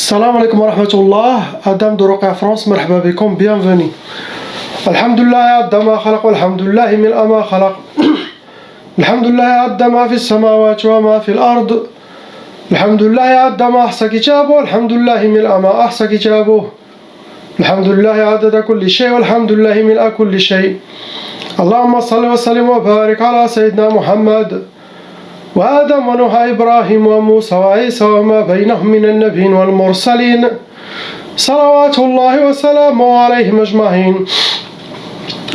Salam alaikum wa rahmatullah, Adam de Roca France, مرحبا بكم, bienvenue. الحمد لله عد ما خلق والحمد لله ملء ما خلق. الحمد لله عد ما في السماوات وما في الأرض. الحمد لله عد ما أحصى كتابه والحمد لله ملء ما أحصى كتابه. الحمد لله عدد كل شيء والحمد لله ملء كل شيء. اللهم صل وسلم وبارك على سيدنا محمد وآدم ونوح إبراهيم وموسى وعيسى وما بينهم من النبيين والمرسلين صلوات الله وسلامه عليهم أجمعين.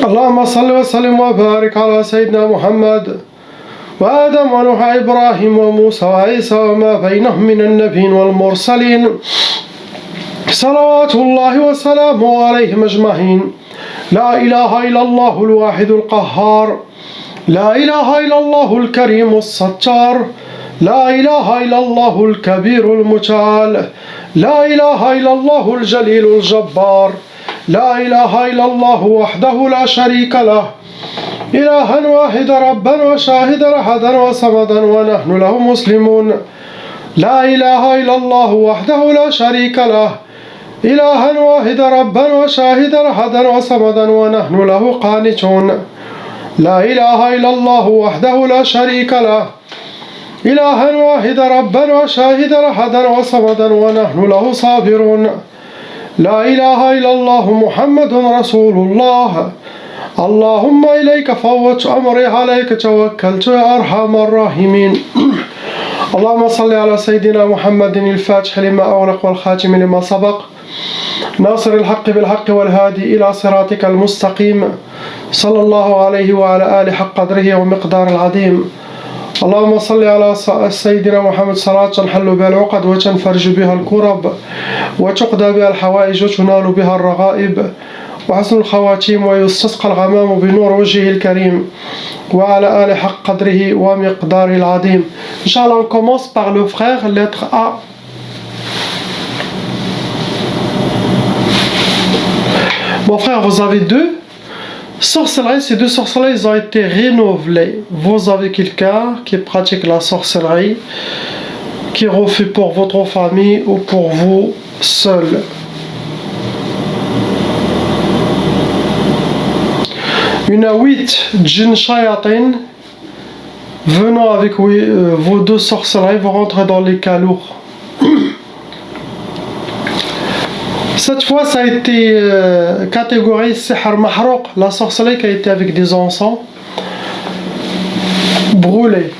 اللهم صل وسلم وبارك على سيدنا محمد وآدم ونوح إبراهيم وموسى وعيسى وما بينهم من النبيين والمرسلين صلوات الله وسلامه عليهم أجمعين. لا إله إلا الله الواحد القهار. لا إله إلا الله الكريم الستار. لا إله إلا الله الكبير المتعال. لا إله إلا الله الجليل الجبار. لا إله إلا الله وحده لا شريك له إلها واحدا ربا وشاهدا أحدا وصمدا ونحن له مسلمون. لا إله إلا الله وحده لا شريك له إلها واحدا ربا وشاهدا أحدا وصمدا ونحن له قانتون. لا إله إلا الله وحده لا شريك له إلها واحدا ربا وشاهدا أحدا وصمدا ونحن له صابرون. لا إله إلا الله محمد رسول الله. اللهم إليك فوضت أمري عليك توكلت يا أرحم الراحمين. اللهم صل على سيدنا محمد الفاتح لما أغلق والخاتم لما سبق ناصر الحق بالحق والهادي إلى صراطك المستقيم صلى الله عليه وعلى آله حق قدره ومقدار العظيم. اللهم صل على سيدنا محمد صلاة تنحل بها العقد وتنفرج بها الكرب وتقضى بها الحوائج وتنال بها الرغائب وحسن الخواتيم ويستسقى الغمام بنور وجهه الكريم وعلى آله حق قدره ومقداره العظيم. Inch'Allah, on commence par le frère, lettre A. Mon frère, vous avez deux sorcelleries. Ces deux sorcelleries, ils ont été renouvelées. Vous avez quelqu'un qui pratique la sorcellerie, qui refait pour votre famille ou pour vous seul. Il y a 8 djinns shayatin venant avec vos deux sorcelleries, vous rentrez dans les cas lourds. Cette fois, ça a été catégorisé Sihr Mahrouq, la sorcellerie qui a été avec des encens brûlés.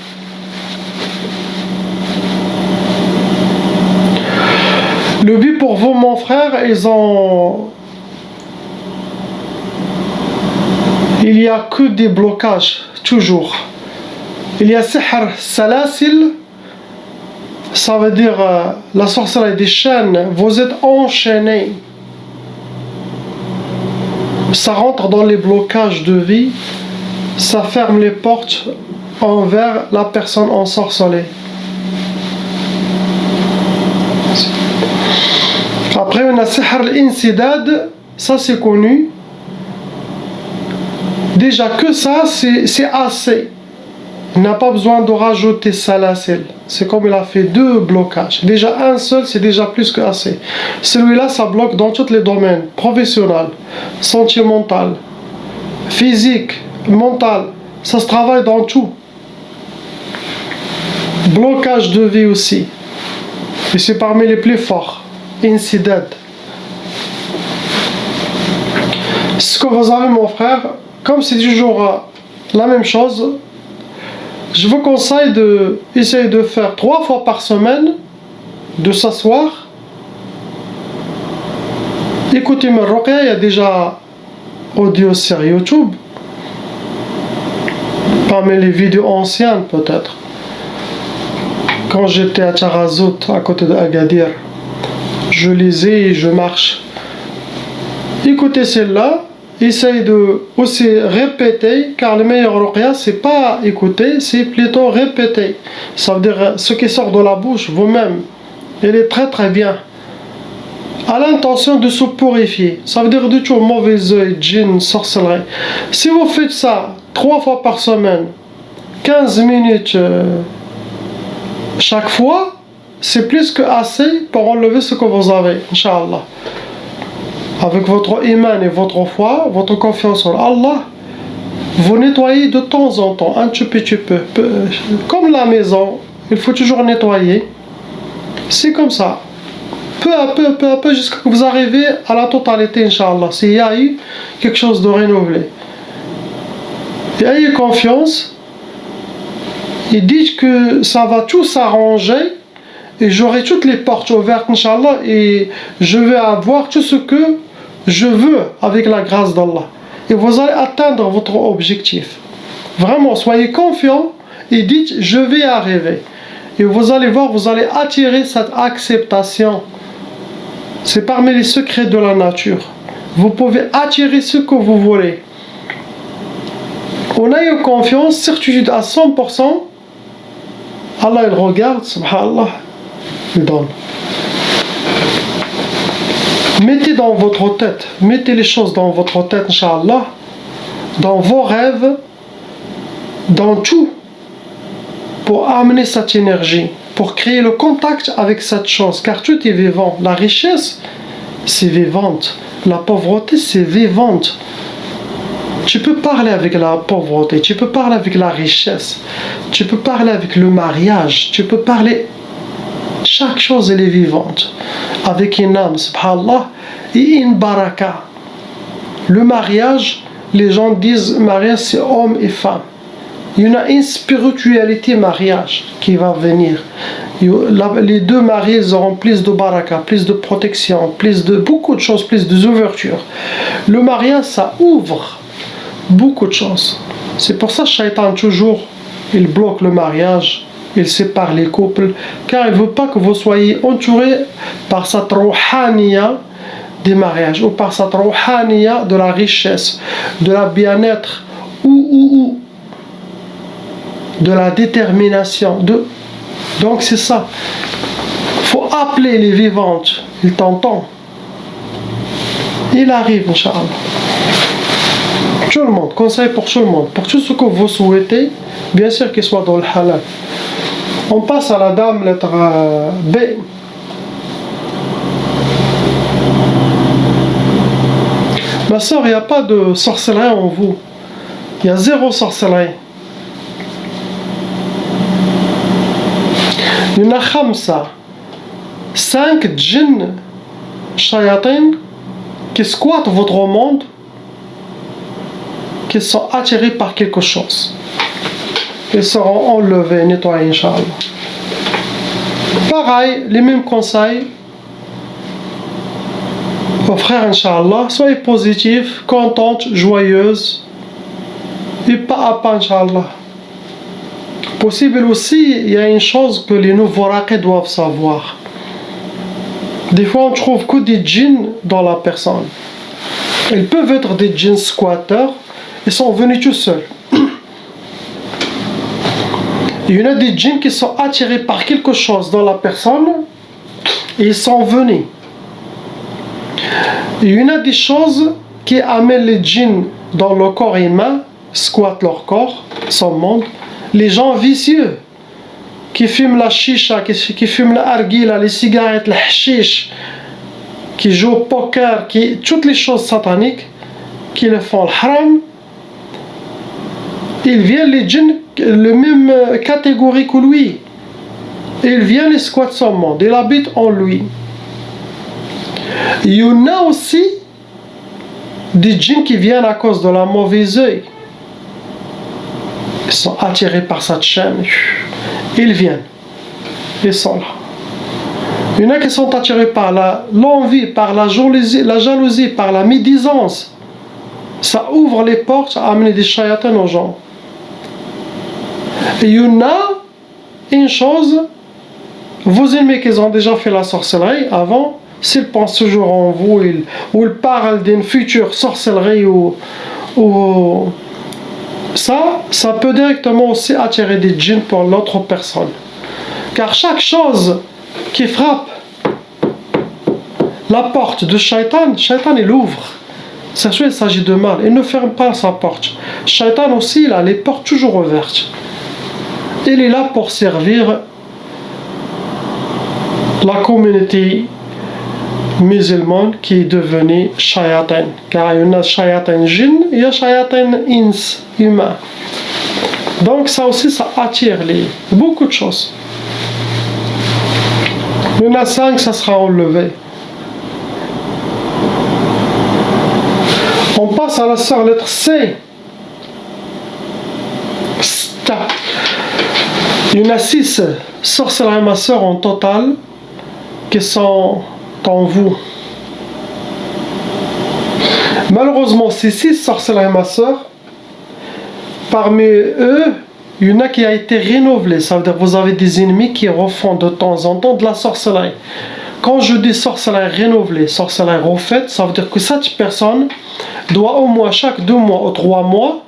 Le but pour vous, mon frère, il n'y a que des blocages, toujours. Il y a Sihr Salasil, ça veut dire la sorcellerie des chaînes, vous êtes enchaînés. Ça rentre dans les blocages de vie, ça ferme les portes envers la personne ensorcelée. Après, on a Sihr al-Insidad, ça c'est connu. Déjà que ça, c'est assez. Il n'a pas besoin de rajouter Salasil. C'est comme il a fait deux blocages. Déjà un seul, c'est déjà plus que assez. Celui-là, ça bloque dans tous les domaines. Professionnel, sentimental, physique, mental. Ça se travaille dans tout. Blocage de vie aussi. Et c'est parmi les plus forts. Incident. Ce que vous avez, mon frère, comme c'est toujours la même chose, je vous conseille d'essayer de faire 3 fois par semaine, de s'asseoir, écouter mes ruqya. Il y a déjà audio sur YouTube, parmi les vidéos anciennes peut-être. Quand j'étais à Tarazout, à côté de Agadir, je lisais et je marche. Écoutez celle-là. Essayez de aussi répéter, car le meilleur ruqya, c'est pas écouter, c'est plutôt répéter. Ça veut dire ce qui sort de la bouche, vous-même, il est très très bien. À l'intention de se purifier. Ça veut dire du tout mauvais œil, djinn, sorcellerie. Si vous faites ça 3 fois par semaine, 15 minutes chaque fois, c'est plus que assez pour enlever ce que vous avez, Inch'Allah. Avec votre iman et votre foi, votre confiance en Allah, vous nettoyez de temps en temps, un petit peu. Comme la maison, il faut toujours nettoyer. C'est comme ça. Peu à peu, jusqu'à ce que vous arrivez à la totalité, Inch'Allah. S'il y a eu quelque chose de renouvelé. Et ayez confiance. Et dites que ça va tout s'arranger. Et j'aurai toutes les portes ouvertes, Inch'Allah. Et je vais avoir tout ce que je veux avec la grâce d'Allah. Et vous allez atteindre votre objectif. Vraiment, soyez confiants et dites, je vais arriver. Et vous allez voir, vous allez attirer cette acceptation. C'est parmi les secrets de la nature. Vous pouvez attirer ce que vous voulez. On a une confiance, certitude à 100%. Allah, il regarde, subhanallah, il donne. Mettez dans votre tête, mettez les choses dans votre tête, Inch'Allah, dans vos rêves, dans tout, pour amener cette énergie, pour créer le contact avec cette chose, car tout est vivant. La richesse, c'est vivante. La pauvreté, c'est vivante. Tu peux parler avec la pauvreté, tu peux parler avec la richesse, tu peux parler avec le mariage, tu peux parler... Chaque chose, elle est vivante. Avec une âme, subhanallah, et une baraka. Le mariage, les gens disent, mariage, c'est homme et femme. Il y en a une spiritualité mariage qui va venir. Les deux mariés, ils auront plus de baraka, plus de protection, plus de beaucoup de choses, plus d'ouverture. Le mariage, ça ouvre beaucoup de choses. C'est pour ça que Shaitan, toujours, il bloque le mariage. Il sépare les couples, car il ne veut pas que vous soyez entourés par cette rouhaniya des mariages, ou par cette rouhaniya de la richesse, de la bien-être, ou de la détermination. Donc c'est ça. Il faut appeler les vivantes. Il t'entend. Il arrive, Inch'Allah. Tout le monde, conseil pour tout le monde, pour tout ce que vous souhaitez, bien sûr qu'il soit dans le halal. On passe à la dame, lettre B. Ma soeur, il n'y a pas de sorcellerie en vous. Il y a zéro sorcellerie. Il y en a khamsa. 5 djinns shayatin qui squattent votre monde, qui sont attirés par quelque chose. Ils seront enlevés, nettoyés, Inch'Allah. Pareil, les mêmes conseils aux frères, Inch'Allah. Soyez positifs, contentes, joyeuses, et pas à pas, Inch'Allah. Possible aussi, il y a une chose que les nouveaux raqis doivent savoir. Des fois, on trouve que des djinns dans la personne. Ils peuvent être des djinns squatteurs, ils sont venus tout seuls. Il y en a des djinns qui sont attirés par quelque chose dans la personne et ils sont venus. Il y en a des choses qui amènent les djinns dans le corps humain, squattent leur corps, son monde. Les gens vicieux qui fument la chicha, qui fument la argila, les cigarettes, le hashish, qui jouent au poker, toutes les choses sataniques, qui le font le haram, ils viennent les djinns le même catégorie que lui. Il vient les squatter son monde, il habite en lui. Il y en a aussi des djinns qui viennent à cause de la mauvaise œil. Ils sont attirés par cette chaîne. Ils viennent. Ils sont là. Il y en a qui sont attirés par l'envie, par la jalousie, par la médisance. Ça ouvre les portes à amener des shayatans aux gens. Et il y en a une chose, vos ennemis qui ont déjà fait la sorcellerie avant, s'ils pensent toujours en vous, ou ils parlent d'une future sorcellerie, ou ça peut directement aussi attirer des djinns pour l'autre personne. Car chaque chose qui frappe la porte de Shaitan, Shaitan il ouvre. C'est sûr, il s'agit de mal. Il ne ferme pas sa porte. Shaitan aussi, il a les portes toujours ouvertes. Il est là pour servir la communauté musulmane qui est devenue shayatin. Car il y a shayatin jinn, il y a shayatin ins, humain. Donc ça aussi, ça attire beaucoup de choses. Il y en a 5, ça sera enlevé. On passe à la sœur lettre C. Sta. Il y en a 6 sorcelleries, ma sœur, en total, qui sont en vous. Malheureusement, ces 6 sorcelleries, ma sœur, parmi eux, il y en a qui a été renouvelé. Ça veut dire que vous avez des ennemis qui refont de temps en temps de la sorcellerie. Quand je dis sorcellerie renouvelée, sorcellerie refaite, ça veut dire que cette personne doit au moins chaque 2 mois ou 3 mois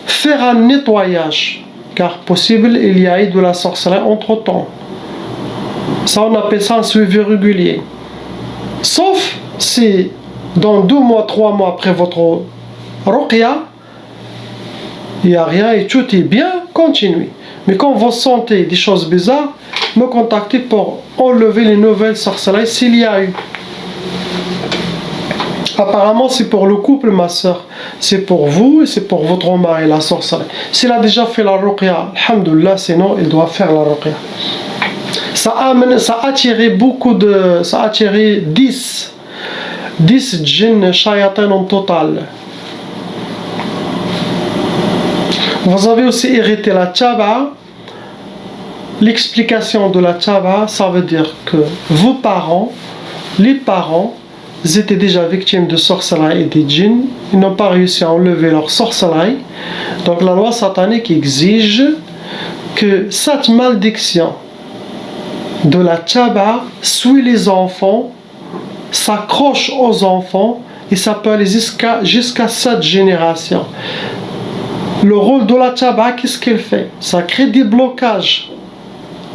faire un nettoyage. Car possible, il y a eu de la sorcellerie entre-temps. Ça, on appelle ça un suivi régulier. Sauf si dans 2 mois, 3 mois après votre ruqya, il n'y a rien et tout est bien, continuez. Mais quand vous sentez des choses bizarres, me contactez pour enlever les nouvelles sorcelleries s'il y a eu. Apparemment, c'est pour le couple, ma soeur. C'est pour vous et c'est pour votre mari, la sorcellerie. S'il a déjà fait la ruqya, alhamdoulilah, sinon il doit faire la ruqya. Ça a attiré beaucoup de... Ça a attiré 10 djinns shayatin en total. Vous avez aussi hérité la tchaba. L'explication de la tchaba, ça veut dire que vos parents, les parents, ils étaient déjà victimes de sorcellerie et des djinns. Ils n'ont pas réussi à enlever leur sorcellerie. Donc la loi satanique exige que cette malédiction de la tchaba suit les enfants, s'accroche aux enfants et ça peut aller jusqu'à 7 générations. Le rôle de la tchaba, qu'est-ce qu'elle fait? Ça crée des blocages.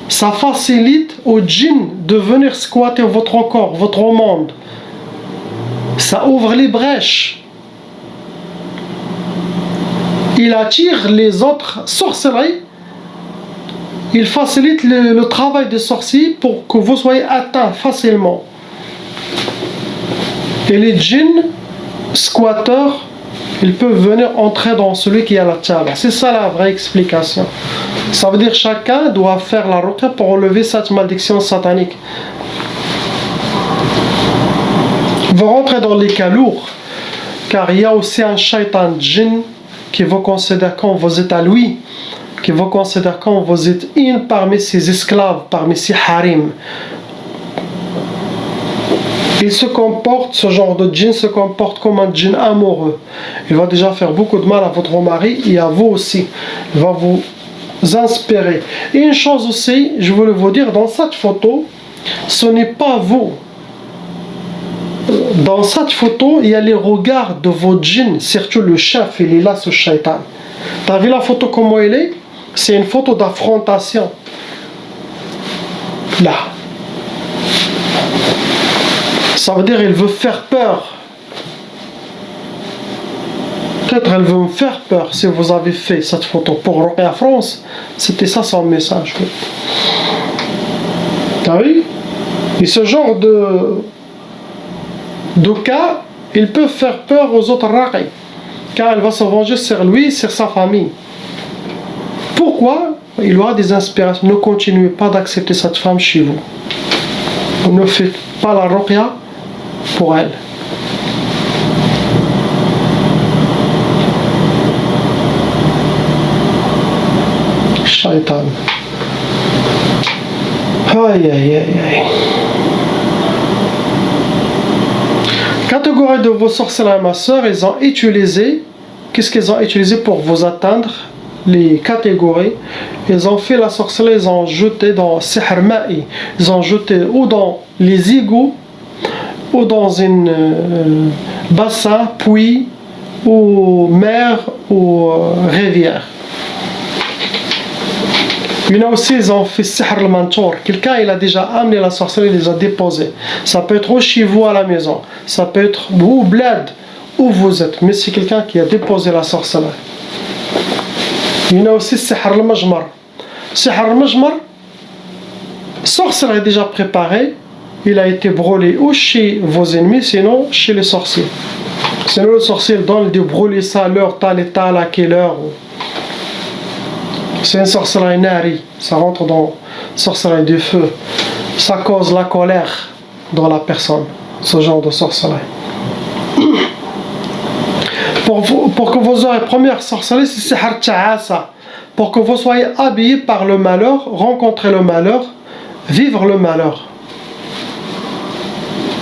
Ça facilite aux djinns de venir squatter votre corps, votre monde. Ça ouvre les brèches. Il attire les autres sorcelleries. Il facilite le travail des sorciers pour que vous soyez atteints facilement. Et les djinns, squatteurs, ils peuvent venir entrer dans celui qui a la tchaba. C'est ça la vraie explication. Ça veut dire que chacun doit faire la ruqya pour enlever cette malédiction satanique. Vous rentrez dans les cas lourds, car il y a aussi un shaitan djinn qui vous considère quand vous êtes à lui, qui vous considère quand vous êtes une parmi ses esclaves, parmi ses harim. Il se comporte, ce genre de djinn se comporte comme un djinn amoureux. Il va déjà faire beaucoup de mal à votre mari et à vous aussi. Il va vous inspirer. Et une chose aussi, je voulais vous dire, dans cette photo, ce n'est pas vous. Dans cette photo, il y a les regards de vos djinns, surtout le chef, il est là, ce shaitan. T'as vu la photo comment elle est? C'est une photo d'affrontation. Là. Ça veut dire qu'il veut faire peur. Peut-être elle veut me faire peur si vous avez fait cette photo pour Ruqya France. C'était ça son message. T'as vu? Et ce genre de cas, il peut faire peur aux autres raqi, car elle va se venger sur lui, sur sa famille. Pourquoi? Il aura des inspirations. Ne continuez pas d'accepter cette femme chez vous. Ne faites pas la ruqya pour elle. Shaitan. Aïe aïe aïe aïe. Catégorie de vos sorcelleries, ma soeur, ils ont utilisé, qu'est-ce qu'ils ont utilisé pour vous atteindre? Les catégories. Ils ont fait la sorcellerie, ils ont jeté dans sihr ma'i, ils ont jeté ou dans les égouts, ou dans une bassin, puits, ou mer, ou rivière. Il y en a aussi, ils ont fait sihr al-mantour. Quelqu'un, il a déjà amené la sorcellerie, il les a déposés. Ça peut être chez vous à la maison, ça peut être au bled, où vous êtes, mais c'est quelqu'un qui a déposé la sorcellerie. Il y en a aussi sihr al-majmar. Sihr al-majmar, Sorcellerie déjà préparée, il a été brûlé ou chez vos ennemis, sinon chez les sorciers. Sinon le sorcier donne de brûler ça à l'heure telle et telle, à quelle heure. C'est une sorcellerie nari, ça rentre dans sorcellerie du feu. Ça cause la colère dans la personne, ce genre de sorcellerie. Pour que vous ayez première sorcellerie, c'est sihr ta'asa. Pour que vous soyez habillés par le malheur, rencontrer le malheur, vivre le malheur.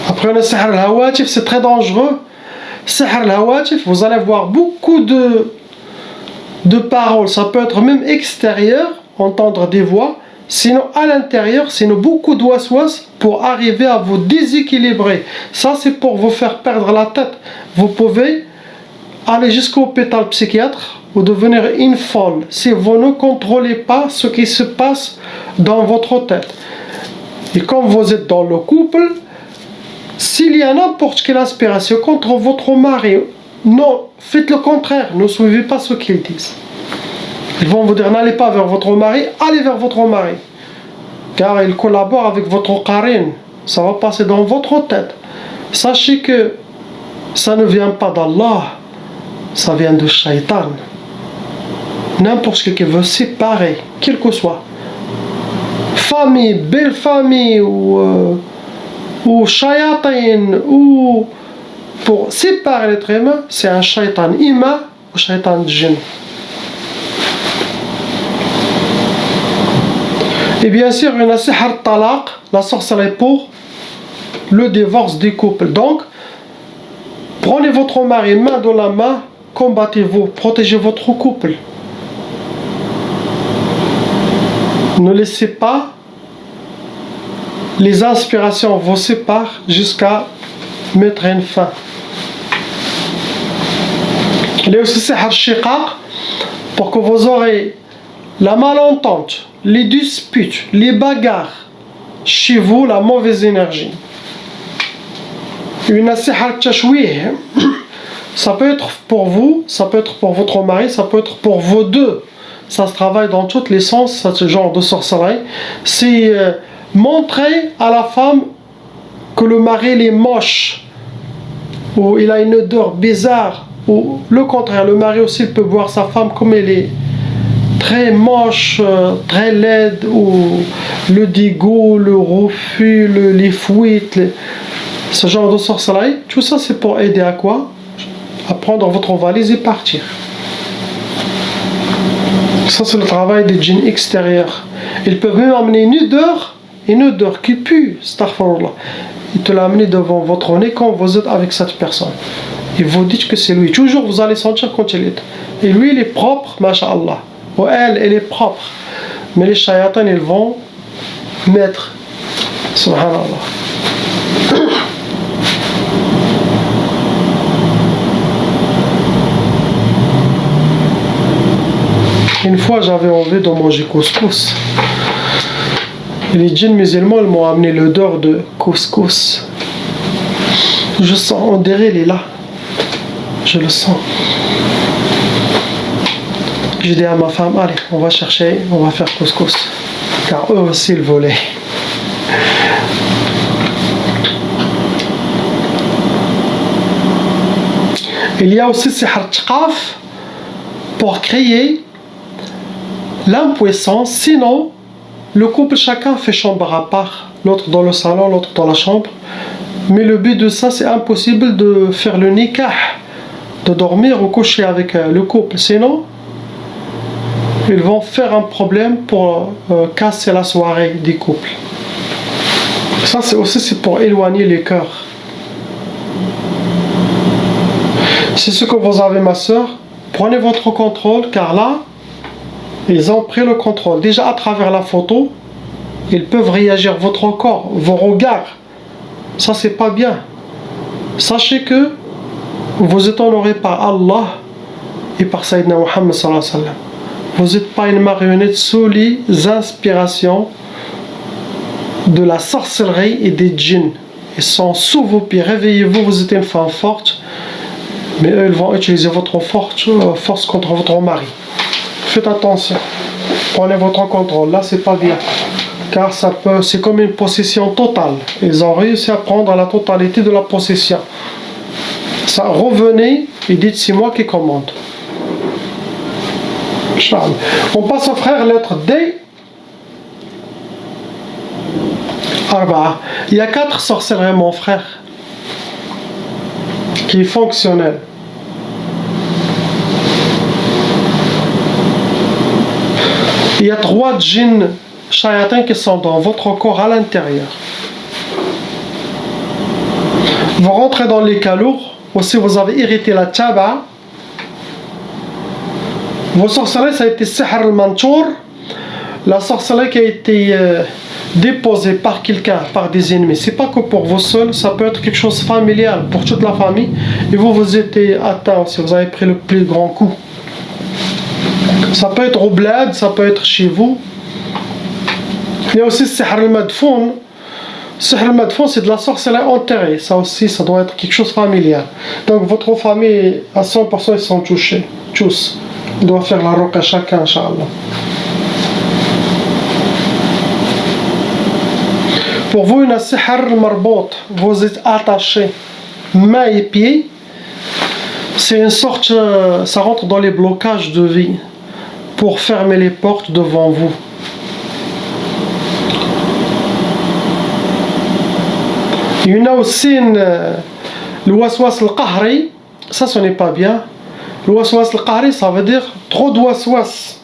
Après le sihr al-hawatif, c'est très dangereux. Sihr al-hawatif, vous allez voir beaucoup de paroles. Ça peut être même extérieur, entendre des voix. Sinon à l'intérieur, sinon beaucoup d'ouas-ouas pour arriver à vous déséquilibrer. Ça c'est pour vous faire perdre la tête. Vous pouvez aller jusqu'au hôpital psychiatre ou devenir une folle si vous ne contrôlez pas ce qui se passe dans votre tête. Et quand vous êtes dans le couple, s'il y a n'importe quelle inspiration contre votre mari, non, faites le contraire, ne suivez pas ce qu'ils disent. Ils vont vous dire n'allez pas vers votre mari, allez vers votre mari. Car il collabore avec votre qarine. Ça va passer dans votre tête. Sachez que ça ne vient pas d'Allah, ça vient de Shaitan. N'importe qui veut séparer, quel que soit, famille, belle famille ou shayatin, ou pour séparer l'être humain, c'est un shaitan humain ou shaitan djinn. Et bien sûr, il y a sihr talaq, la sorcellerie pour le divorce des couples. Donc, prenez votre mari main dans la main, combattez-vous, protégez votre couple. Ne laissez pas les inspirations vous séparent jusqu'à mettre une fin. Il y a aussi sihr shiqaq pour que vous aurez la malentente, les disputes, les bagarres, chez vous, la mauvaise énergie. Une sihr tashwih, ça peut être pour vous, ça peut être pour votre mari, ça peut être pour vos deux. Ça se travaille dans tous les sens, ce genre de sorcellerie. C'est montrer à la femme que le mari il est moche, ou il a une odeur bizarre, ou le contraire, le mari aussi peut voir sa femme comme elle est très moche, très laide, ou le dégoût, le refus, les fuites, ce genre de sorcellerie. Tout ça c'est pour aider à quoi? À prendre votre valise et partir. Ça c'est le travail des djinns extérieurs. Ils peuvent même amener une odeur qui pue, astaghfirullah. Ils te l'amener devant votre nez quand vous êtes avec cette personne. Et vous dites que c'est lui. Toujours vous allez sentir quand il est. Et lui il est propre, masha'Allah. Ou elle est propre. Mais les shayatans ils vont mettre. Subhanallah. Une fois j'avais envie de manger couscous. Et les djinns musulmans ils m'ont amené l'odeur de couscous. Je sens, on dirait il est là. Je le sens. J'ai dit à ma femme, allez, on va chercher, on va faire couscous. Car eux aussi ils voulaient. Il y a aussi sihr tqaf pour créer l'impuissance, sinon le couple chacun fait chambre à part, l'autre dans le salon, l'autre dans la chambre. Mais le but de ça c'est impossible de faire le nikah, de dormir ou coucher avec le couple, sinon ils vont faire un problème pour casser la soirée des couples. Ça c'est aussi pour éloigner les cœurs. C'est ce que vous avez ma soeur, prenez votre contrôle car là ils ont pris le contrôle. Déjà à travers la photo, ils peuvent réagir votre corps, vos regards. Ça c'est pas bien. Sachez que vous êtes honoré par Allah et par Sayyidina Muhammad sallallahu alayhi wa sallam. Vous n'êtes pas une marionnette sous les inspirations de la sorcellerie et des djinns. Ils sont sous vos pieds. Réveillez-vous, vous êtes une femme forte. Mais eux, ils vont utiliser votre force contre votre mari. Faites attention. Prenez votre contrôle. Là, c'est pas bien. car c'est comme une possession totale. Ils ont réussi à prendre la totalité de la possession. Ça, revenez et dites c'est moi qui commande. On passe au frère, lettre D. Il y a 4 sorcelleries, mon frère, qui est fonctionnelle. Il y a 3 djinns shayatins qui sont dans votre corps à l'intérieur. Vous rentrez dans les calours. Aussi, vous avez irrité la taba. Vos sorcelleries, ça a été sihr al-manchour. La sorcellerie qui a été déposée par quelqu'un, par des ennemis. C'est pas que pour vous seuls, ça peut être quelque chose familial pour toute la famille. Et vous êtes atteint si vous avez pris le plus grand coup. Ça peut être au bled, ça peut être chez vous. Il y a aussi sihr al-madfoun. Sihr al-madfoun, c'est de la sorcellerie enterrée. Ça aussi, ça doit être quelque chose familial. Donc votre famille, à 100%, ils sont touchés. Tous. Ils doivent faire la ruqa chacun, Inch'Allah. Pour vous, une sihr al-marbout, vous êtes attachés mains et pieds. C'est une sorte, ça rentre dans les blocages de vie pour fermer les portes devant vous. Il y en a aussi le waswas al-qahri. Ça, ce n'est pas bien. Le waswas al-qahri, ça veut dire trop de waswas.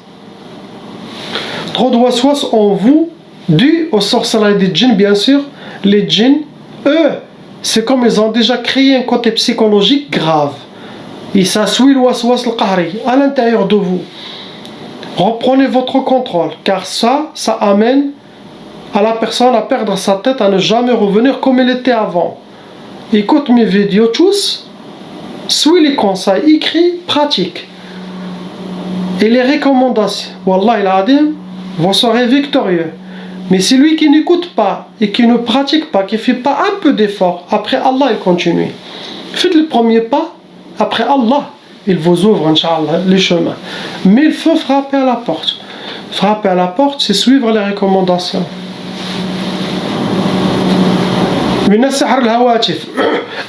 Trop de waswas en vous, dû aux sorcelleries des djinns, bien sûr. Les djinns, eux, c'est comme ils ont déjà créé un côté psychologique grave. Et ça suit le waswas al-qahri à l'intérieur de vous. Reprenez votre contrôle, car ça amène à la personne à perdre sa tête, à ne jamais revenir comme elle était avant. Écoute mes vidéos tous, suis les conseils, écris, pratique. Et les recommandations, Wallah il-Adim, vous serez victorieux. Mais celui qui n'écoute pas et qui ne pratique pas, qui ne fait pas un peu d'effort, après Allah il continue. Faites le premier pas, après Allah il vous ouvre, Inch'Allah, les chemins. Mais il faut frapper à la porte. Frapper à la porte, c'est suivre les recommandations.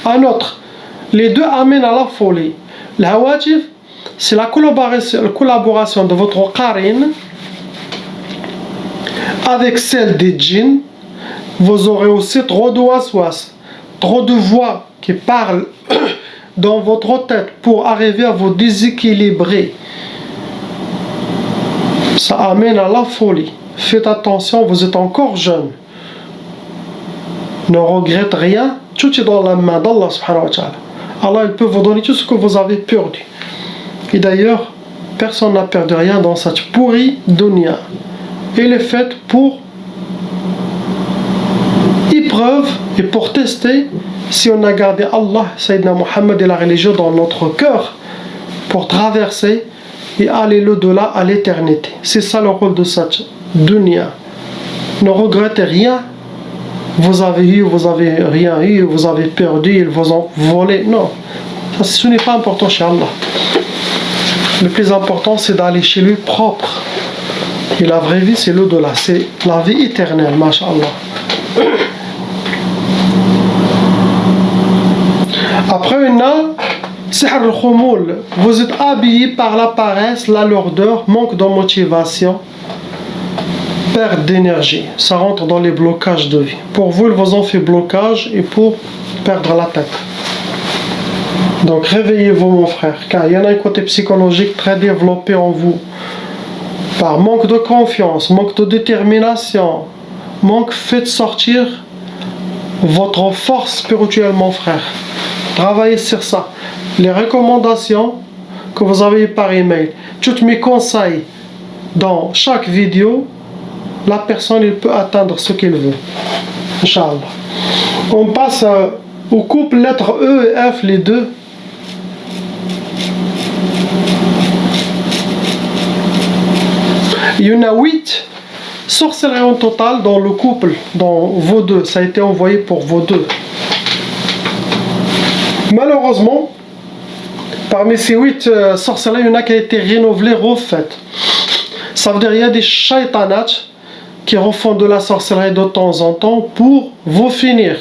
Un autre, les deux amènent à la folie. Le hawatif, c'est la collaboration de votre qarine avec celle des djinns. Vous aurez aussi trop de waswas, trop de voix qui parlent dans votre tête pour arriver à vous déséquilibrer. Ça amène à la folie. Faites attention, vous êtes encore jeune. Ne regrette rien, tout est dans la main d'Allah subhanahu wa ta'ala. Allah il peut vous donner tout ce que vous avez perdu. Et d'ailleurs, personne n'a perdu rien dans cette pourrie dunya. Elle est faite pour épreuve et pour tester si on a gardé Allah, Sayyidina Muhammad et la religion dans notre cœur pour traverser et aller l'au-delà à l'éternité. C'est ça le rôle de cette dunya. Ne regrettez rien. Vous avez eu, vous avez rien eu, vous avez perdu, ils vous ont volé. Non, ça, ce n'est pas important chez Allah. Le plus important, c'est d'aller chez lui propre. Et la vraie vie, c'est l'au-delà, c'est la vie éternelle, masha'Allah. Après une an, sihr al-khumul, vous êtes habillé par la paresse, la lourdeur, manque de motivation, perte d'énergie. Ça rentre dans les blocages de vie. Pour vous, ils vous ont fait blocage et pour perdre la tête. Donc réveillez-vous mon frère, car il y en a un côté psychologique très développé en vous. Par manque de confiance, manque de détermination, faites sortir votre force spirituelle mon frère. Travaillez sur ça. Les recommandations que vous avez par email, tous mes conseils dans chaque vidéo, la personne il peut atteindre ce qu'il veut. Inch'Allah. On passe au couple lettres E et F, les deux. Il y en a 8 sorcelleries en total dans le couple, dans vos deux. Ça a été envoyé pour vos deux. Malheureusement, parmi ces 8 sorcelleries, il y en a qui a été renouvelée, refaite. Ça veut dire qu'il y a des shaytanats qui refont de la sorcellerie de temps en temps pour vous finir.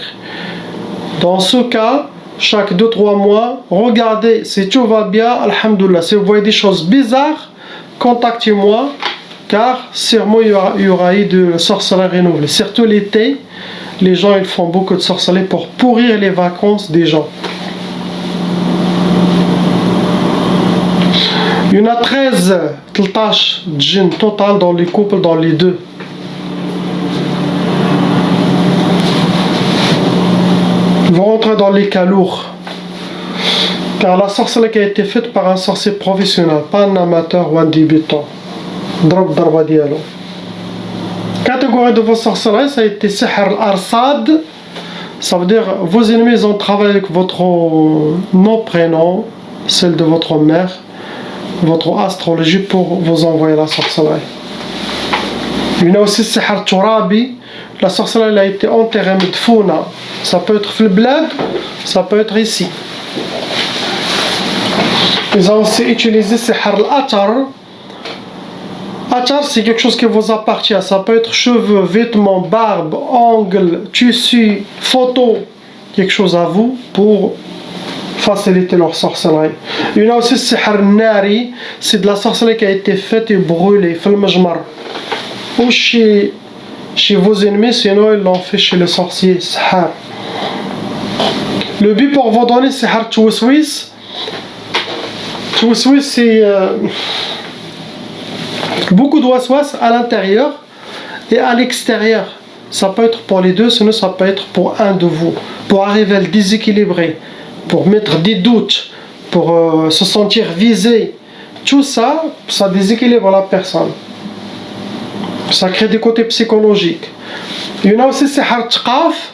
Dans ce cas, chaque 2-3 mois, regardez si tout va bien, alhamdoulilah. Si vous voyez des choses bizarres, contactez-moi, car sûrement il y aura eu de sorcellerie renouvelée. Surtout l'été, les gens ils font beaucoup de sorcellerie pour pourrir les vacances des gens. Il y en a 13 djinns total dans les couples, dans les deux. Ils vont rentrer dans les cas lourds. Car la sorcellerie qui a été faite par un sorcier professionnel, pas un amateur ou un débutant. Catégorie de vos sorcelleries, ça a été sihr al-arsad. Ça veut dire vos ennemis ont travaillé avec votre nom, prénom, celle de votre mère, votre astrologie pour vous envoyer la sorcellerie. Il y a aussi sihr turabi. La sorcellerie a été enterrée medfouna. Ça peut être le bled, ça peut être ici. Ils ont aussi utilisé sihr al-atar. Atar, c'est quelque chose qui vous appartient. Ça peut être cheveux, vêtements, barbe, ongles, tissu, photos. Quelque chose à vous pour faciliter leur sorcellerie. Il y en a aussi sihr nari. C'est de la sorcellerie qui a été faite et brûlée. Fil majmar. Ou chez vos ennemis, sinon ils l'ont fait chez le sorcier. Sahar. Le but pour vous donner, c'est sihr twiswis. Twiswis, c'est beaucoup de waswas à l'intérieur et à l'extérieur. Ça peut être pour les deux, sinon ça peut être pour un de vous. Pour arriver à le déséquilibrer, pour mettre des doutes, pour se sentir visé. Tout ça, ça déséquilibre la personne. Ça crée des côtés psychologiques. Il y en a aussi sihr tqaf.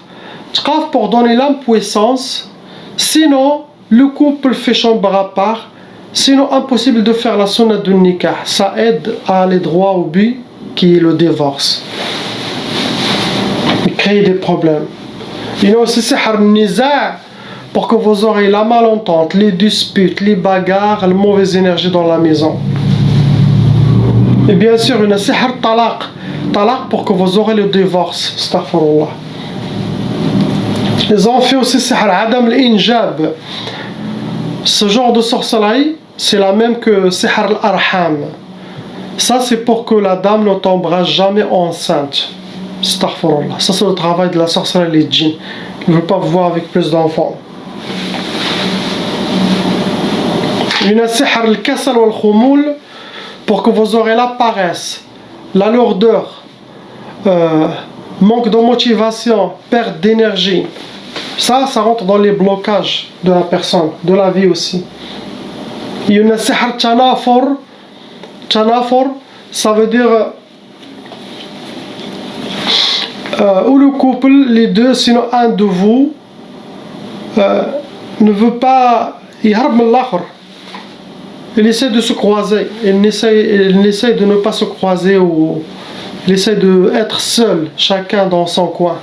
Tqaf pour donner l'impuissance. Sinon, le couple fait chambre à part. Sinon, impossible de faire la sunnah du nikah. Ça aide à aller droit au but, qui est le divorce. Il crée des problèmes. Il y a aussi sihr niza' pour que vous aurez la malentente, les disputes, les bagarres, la mauvaise énergie dans la maison. Et bien sûr, il y a sihr talaq. Talaq pour que vous aurez le divorce. Astaghfirullah. Ils ont fait aussi sihr adam al-injab. Ce genre de sorcellerie, c'est la même que sihr al-arham. Ça, c'est pour que la dame ne tombera jamais enceinte. Astaghfirullah. Ça, c'est le travail de la sorcellerie, les djinns. Ils ne veulent pas vous voir avec plus d'enfants. Il y a sihr al-kasal wal-khumul pour que vous aurez la paresse, la lourdeur, manque de motivation, perte d'énergie. Ça rentre dans les blocages de la personne, de la vie aussi. Il y a sihr tanafor. Tanafor, ça veut dire où le couple, les deux, sinon un de vous, ne veut pas يهرب من الآخر. Il essaie de se croiser, il essaie de ne pas se croiser, ou il essaie d'être seul, chacun dans son coin.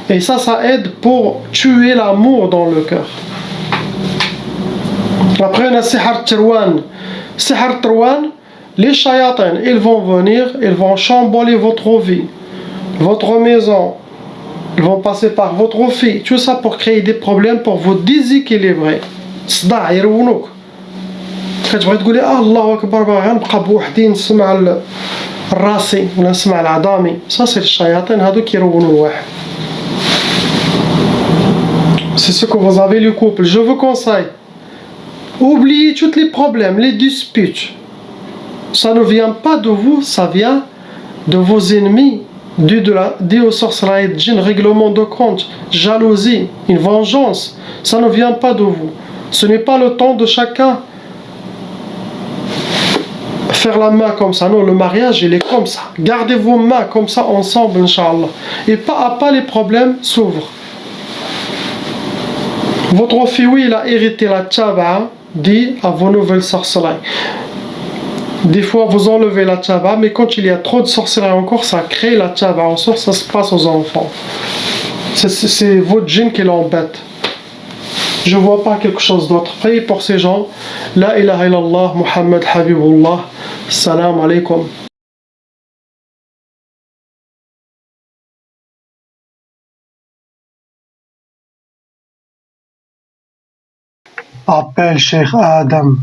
Et ça aide pour tuer l'amour dans le cœur. Après, on a sihr tirwan. Sihr tirwan, les shayatins, ils vont venir, ils vont chambouler votre vie, votre maison, ils vont passer par votre fille. Tout ça pour créer des problèmes, pour vous déséquilibrer. صداع يرونوك. كتبغي تقولي الله اكبر غنبقى بوحدي نسمع الراسي ولا نسمع العظامي. Ça c'est الشياطين هادو كيرونوا الواحد. C'est ce que vous avez le couple. Je vous conseille, oubliez tous les problèmes, les disputes. Ça ne vient pas de vous, ça vient de vos ennemis, dû aux sorcelleries de djinn, règlement de compte, jalousie, une vengeance. Ça ne vient pas de vous. Ce n'est pas le temps de chacun faire la main comme ça. Non, le mariage, il est comme ça. Gardez vos mains comme ça ensemble, Inch'Allah. Et pas à pas, les problèmes s'ouvrent. Votre fille, oui, il a hérité la tchaba, dit à vos nouvelles sorcelleries. Des fois, vous enlevez la tchaba, mais quand il y a trop de sorcellerie encore, ça crée la tchaba. En sorte, ça se passe aux enfants. C'est votre djinn qui l'embête. Je ne vois pas quelque chose d'autre. Priez pour ces gens. La ilaha illallah, Muhammad Habibullah. Salam alaikum. Appelle Cheikh Adam.